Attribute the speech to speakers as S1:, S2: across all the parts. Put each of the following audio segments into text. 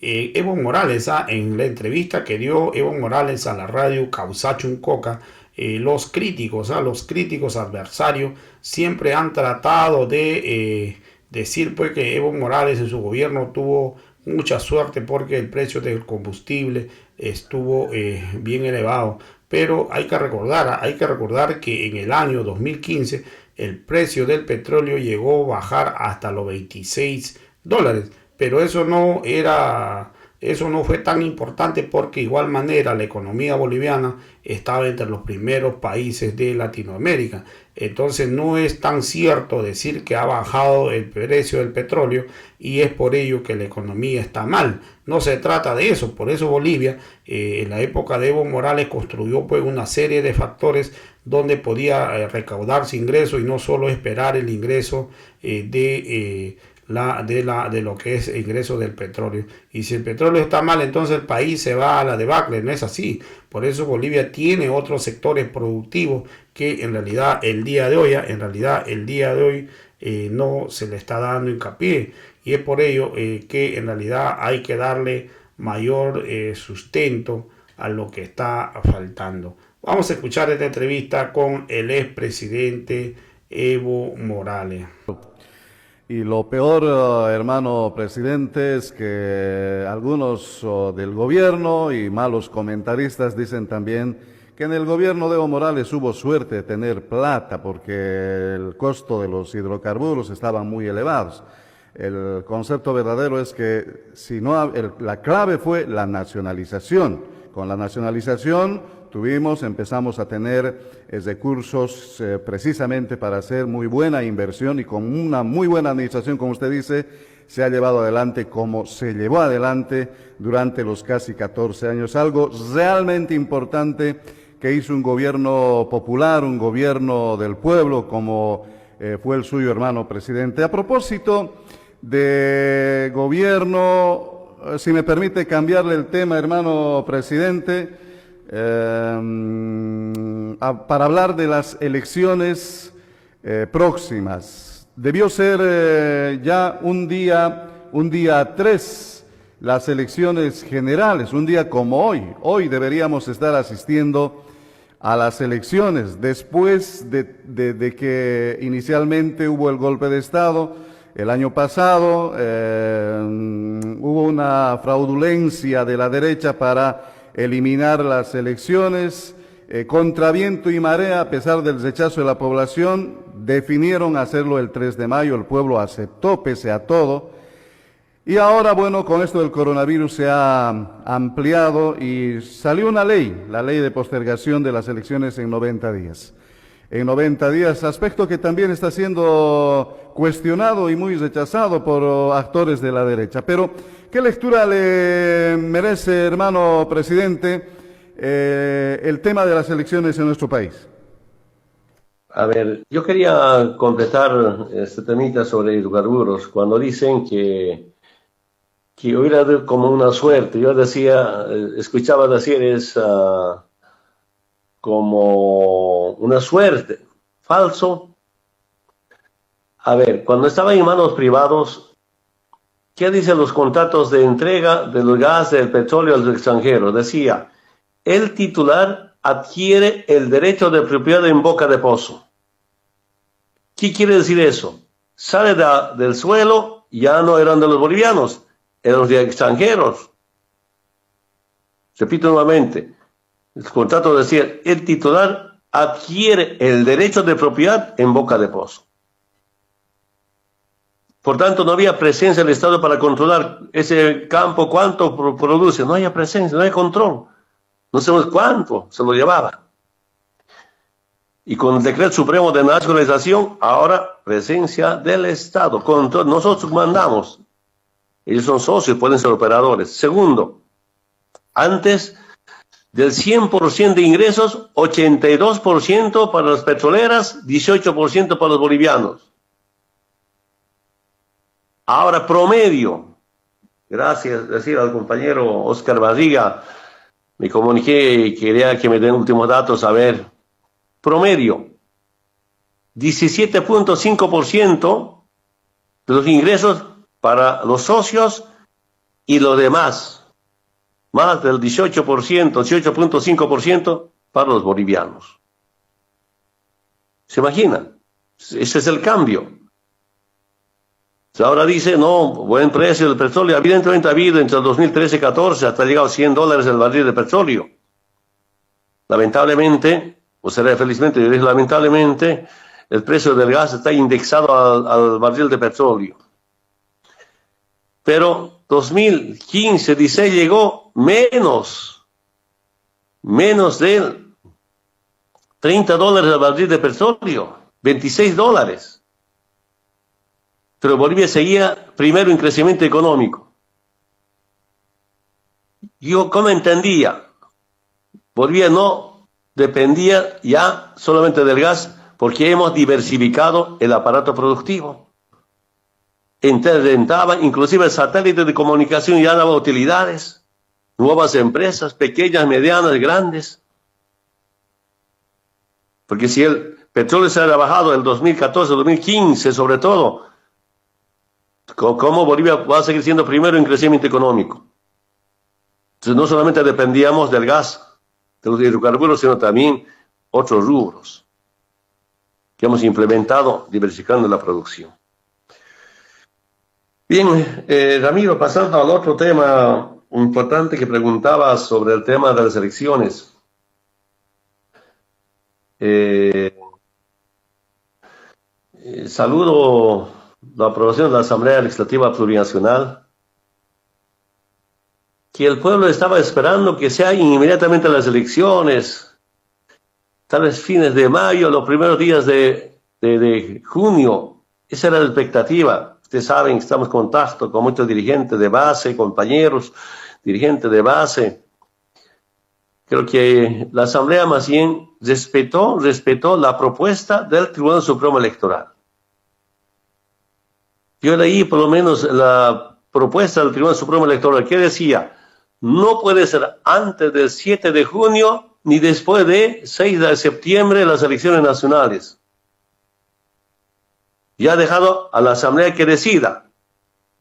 S1: Evo Morales, en la entrevista que dio Evo Morales a la radio Causachun Coca, los críticos adversarios siempre han tratado de decir pues que Evo Morales en su gobierno tuvo mucha suerte porque el precio del combustible estuvo bien elevado. Pero hay que recordar que en el año 2015 el precio del petróleo llegó a bajar hasta los $26, pero eso no fue tan importante porque de igual manera la economía boliviana estaba entre los primeros países de Latinoamérica. Entonces no es tan cierto decir que ha bajado el precio del petróleo y es por ello que la economía está mal. No se trata de eso. Por eso Bolivia en la época de Evo Morales construyó pues una serie de factores donde podía recaudarse ingresos y no solo esperar el ingreso de lo que es el ingreso del petróleo. Y si el petróleo está mal, entonces el país se va a la debacle. No es así. Por eso Bolivia tiene otros sectores productivos que en realidad el día de hoy no se le está dando hincapié. Y es por ello que en realidad hay que darle mayor sustento a lo que está faltando. Vamos a escuchar esta entrevista con el expresidente Evo Morales.
S2: Y lo peor, hermano presidente, es que algunos del gobierno y malos comentaristas dicen también que en el gobierno de Evo Morales hubo suerte de tener plata porque el costo de los hidrocarburos estaban muy elevados. El concepto verdadero es que si no, la clave fue la nacionalización. Con la nacionalización empezamos a tener recursos precisamente para hacer muy buena inversión y con una muy buena administración, como usted dice, se ha llevado adelante como se llevó adelante durante los casi 14 años. Algo realmente importante que hizo un gobierno popular, un gobierno del pueblo, como fue el suyo, hermano presidente. A propósito de gobierno, si me permite cambiarle el tema, hermano presidente, para hablar de las elecciones próximas. Debió ser ya un día 3, las elecciones generales, un día como hoy. Hoy deberíamos estar asistiendo a las elecciones, después de que inicialmente hubo el golpe de Estado. El año pasado hubo una fraudulencia de la derecha para eliminar las elecciones. Contra viento y marea, a pesar del rechazo de la población, definieron hacerlo el 3 de mayo, el pueblo aceptó pese a todo. Y ahora, bueno, con esto del coronavirus se ha ampliado y salió una ley, la ley de postergación de las elecciones en 90 días. En 90 días, aspecto que también está siendo cuestionado y muy rechazado por actores de la derecha. Pero, ¿qué lectura le merece, hermano presidente, el tema de las elecciones en nuestro país?
S3: A ver, yo quería completar este temita sobre hidrocarburos. Cuando dicen que hubiera como una suerte, yo decía, escuchaba decir como una suerte. Falso. A ver, cuando estaba en manos privados, ¿qué dicen los contratos de entrega del gas, del petróleo a los extranjeros? Decía, el titular adquiere el derecho de propiedad en boca de pozo. ¿Qué quiere decir eso? Sale del suelo, ya no eran de los bolivianos, eran de extranjeros. Repito nuevamente, el contrato decía, el titular adquiere el derecho de propiedad en boca de pozo. Por tanto, no había presencia del Estado para controlar ese campo, cuánto produce. No había presencia, no había control. No sabemos cuánto se lo llevaba. Y con el decreto supremo de nacionalización, ahora presencia del Estado. Control. Nosotros mandamos. Ellos son socios, pueden ser operadores. Segundo, antes del 100% de ingresos, 82% para las petroleras, 18% para los bolivianos. Ahora promedio, gracias decir al compañero Oscar Barriga, me comuniqué y quería que me den últimos datos, a ver, promedio, 17.5% de los ingresos para los socios y lo demás, más del 18%, 18.5% para los bolivianos. ¿Se imaginan? Ese es el cambio. Ahora dice, no, buen precio del petróleo. Evidentemente ha habido entre el 2013 y 2014 hasta llegado a $100 el barril de petróleo. Lamentablemente, o será felizmente, yo digo lamentablemente, el precio del gas está indexado al barril de petróleo. Pero 2015, 16 llegó menos de $30 el barril de petróleo, $26. Pero Bolivia seguía primero en crecimiento económico. Yo, ¿cómo entendía? Bolivia no dependía ya solamente del gas porque hemos diversificado el aparato productivo. Rentaba, inclusive el satélite de comunicación ya daba utilidades, nuevas empresas, pequeñas, medianas, grandes. Porque si el petróleo se ha bajado en 2014, 2015 sobre todo, ¿cómo Bolivia va a seguir siendo primero en crecimiento económico? Entonces no solamente dependíamos del gas, de los hidrocarburos, sino también otros rubros que hemos implementado diversificando la producción. Bien, Ramiro, pasando al otro tema importante que preguntaba sobre el tema de las elecciones. Saludo la aprobación de la Asamblea Legislativa Plurinacional, que el pueblo estaba esperando que sea inmediatamente las elecciones, tal vez fines de mayo, los primeros días de junio. Esa era la expectativa. Ustedes saben, estamos en contacto con muchos dirigentes de base, compañeros, dirigentes de base. Creo que la Asamblea más bien respetó la propuesta del Tribunal Supremo Electoral. Yo leí por lo menos la propuesta del Tribunal Supremo Electoral que decía, no puede ser antes del 7 de junio ni después de 6 de septiembre las elecciones nacionales. Ya ha dejado a la Asamblea que decida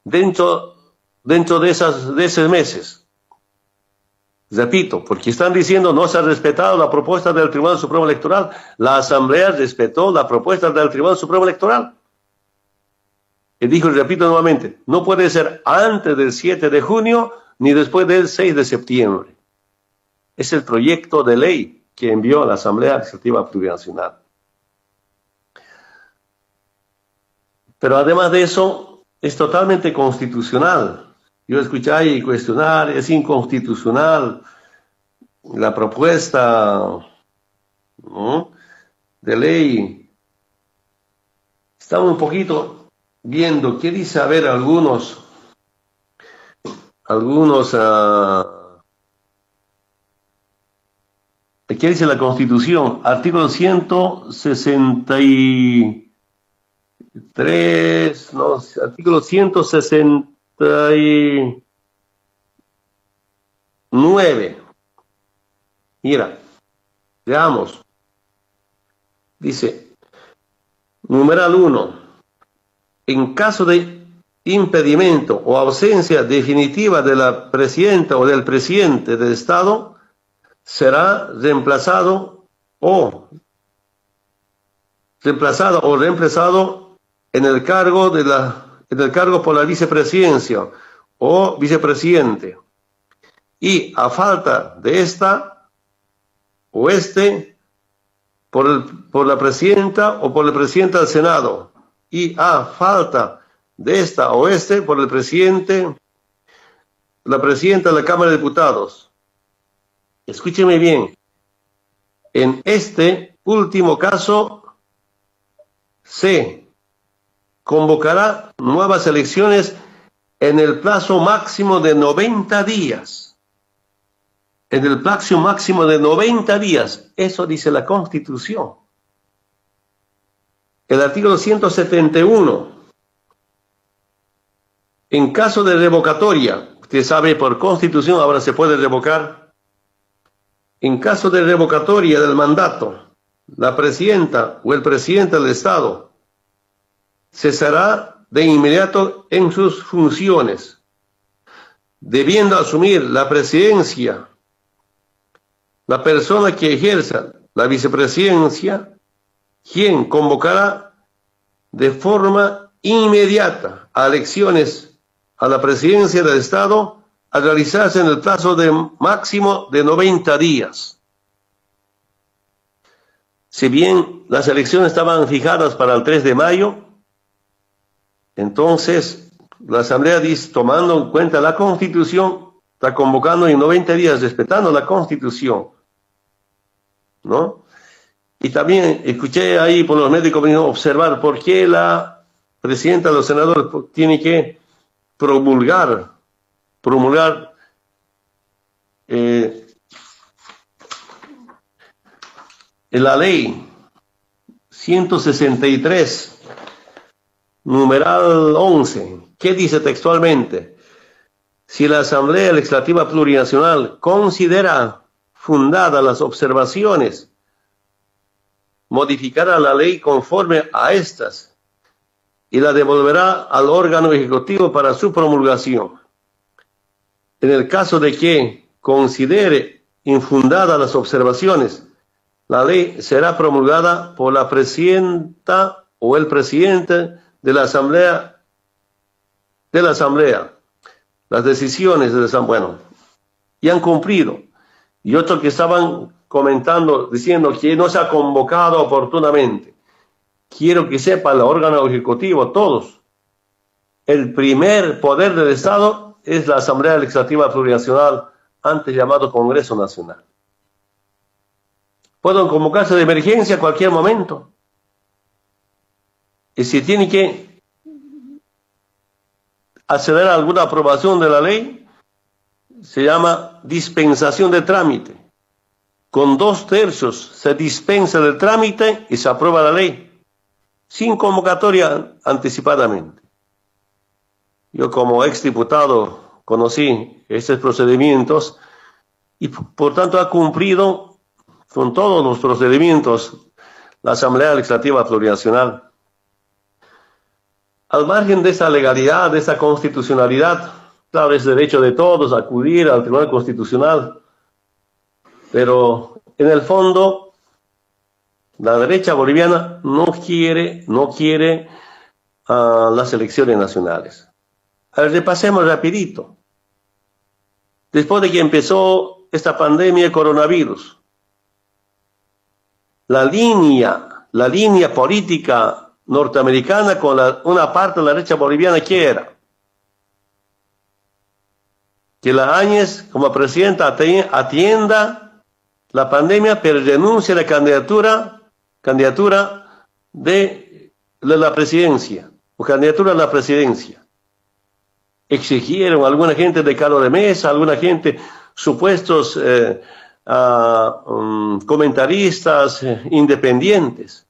S3: dentro de esos meses. Repito, porque están diciendo no se ha respetado la propuesta del Tribunal Supremo Electoral. La Asamblea respetó la propuesta del Tribunal Supremo Electoral. Y dijo, y repito nuevamente, no puede ser antes del 7 de junio ni después del 6 de septiembre. Es el proyecto de ley que envió a la Asamblea Legislativa Plurinacional. Pero además de eso, es totalmente constitucional. Yo escuché ahí cuestionar, es inconstitucional la propuesta, ¿no?, de ley. Estamos un poquito viendo qué dice, a ver, algunos ¿qué dice la Constitución? Artículo 163, no, artículo 169. Mira, veamos. Dice, numeral 1. En caso de impedimento o ausencia definitiva de la presidenta o del presidente del Estado, será reemplazado en el cargo por la vicepresidencia o vicepresidente, y a falta de esta o por la presidenta o por el presidente del Senado, y a falta de esta o por el presidente, la presidenta de la Cámara de Diputados. Escúcheme bien, en este último caso se convocará nuevas elecciones en el plazo máximo de 90 días. En el plazo máximo de 90 días. Eso dice la Constitución. El artículo 171. En caso de revocatoria, usted sabe, por Constitución ahora se puede revocar. En caso de revocatoria del mandato, la presidenta o el presidente del Estado cesará de inmediato en sus funciones, debiendo asumir la presidencia la persona que ejerza la vicepresidencia, quien convocará de forma inmediata a elecciones a la presidencia del Estado a realizarse en el plazo de máximo de 90 días. Si bien las elecciones estaban fijadas para el 3 de mayo, entonces la Asamblea dice, tomando en cuenta la Constitución, está convocando en 90 días, respetando la Constitución, ¿no? Y también escuché ahí por los medios observar por qué la presidenta de los senadores tiene que promulgar la ley 163, numeral 11, que dice textualmente: si la Asamblea Legislativa Plurinacional considera fundadas las observaciones, modificará la ley conforme a estas y la devolverá al órgano ejecutivo para su promulgación. En el caso de que considere infundadas las observaciones, la ley será promulgada por la presidenta o el presidente de la Asamblea. Las decisiones de la Asamblea, bueno, y han cumplido. Y otros que estaban comentando, diciendo que no se ha convocado oportunamente. Quiero que sepa el órgano ejecutivo, todos. El primer poder del Estado es la Asamblea Legislativa Plurinacional, antes llamado Congreso Nacional. Pueden convocarse de emergencia a cualquier momento. Y si tiene que acceder a alguna aprobación de la ley, se llama dispensación de trámite. Con 2/3 se dispensa del trámite y se aprueba la ley, sin convocatoria anticipadamente. Yo como exdiputado conocí estos procedimientos y por tanto ha cumplido con todos los procedimientos la Asamblea Legislativa Plurinacional. Al margen de esa legalidad, de esa constitucionalidad, claro, es derecho de todos acudir al Tribunal Constitucional, pero en el fondo la derecha boliviana no quiere las elecciones nacionales. A ver, repasemos rapidito. Después de que empezó esta pandemia de coronavirus, la línea política norteamericana con una parte de la derecha boliviana, ¿qué era? Que la Áñez, como presidenta, atienda la pandemia, pero renuncie a la candidatura de la presidencia, o candidatura a la presidencia. Exigieron a alguna gente de Carlos de Mesa, alguna gente, supuestos comentaristas independientes.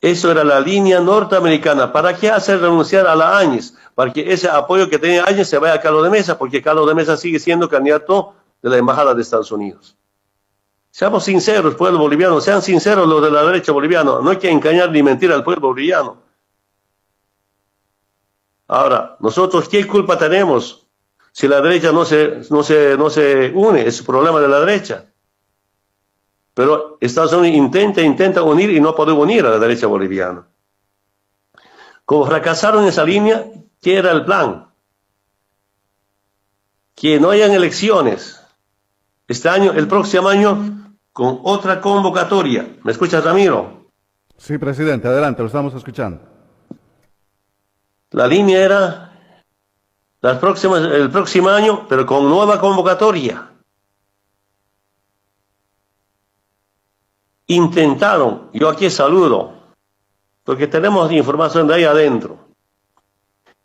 S3: Eso era la línea norteamericana. ¿Para qué hacer renunciar a la Áñez? Para que ese apoyo que tenía Áñez se vaya a Carlos de Mesa, porque Carlos de Mesa sigue siendo candidato de la Embajada de Estados Unidos. Seamos sinceros, pueblo boliviano, sean sinceros los de la derecha boliviana. No hay que engañar ni mentir al pueblo boliviano. Ahora, nosotros, ¿qué culpa tenemos si la derecha no se une? Es un problema de la derecha. Pero Estados Unidos intenta unir y no puede unir a la derecha boliviana. Como fracasaron en esa línea, ¿qué era el plan? Que no hayan elecciones este año, el próximo año, con otra convocatoria. ¿Me escuchas, Ramiro?
S2: Sí, presidente, adelante, lo estamos escuchando.
S3: La línea era el próximo año, pero con nueva convocatoria. Intentaron, yo aquí saludo, porque tenemos información de ahí adentro.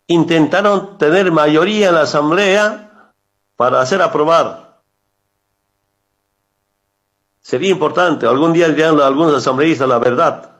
S3: Intentaron tener mayoría en la Asamblea para hacer aprobar. Sería importante, algún día dirán algunos asambleístas la verdad.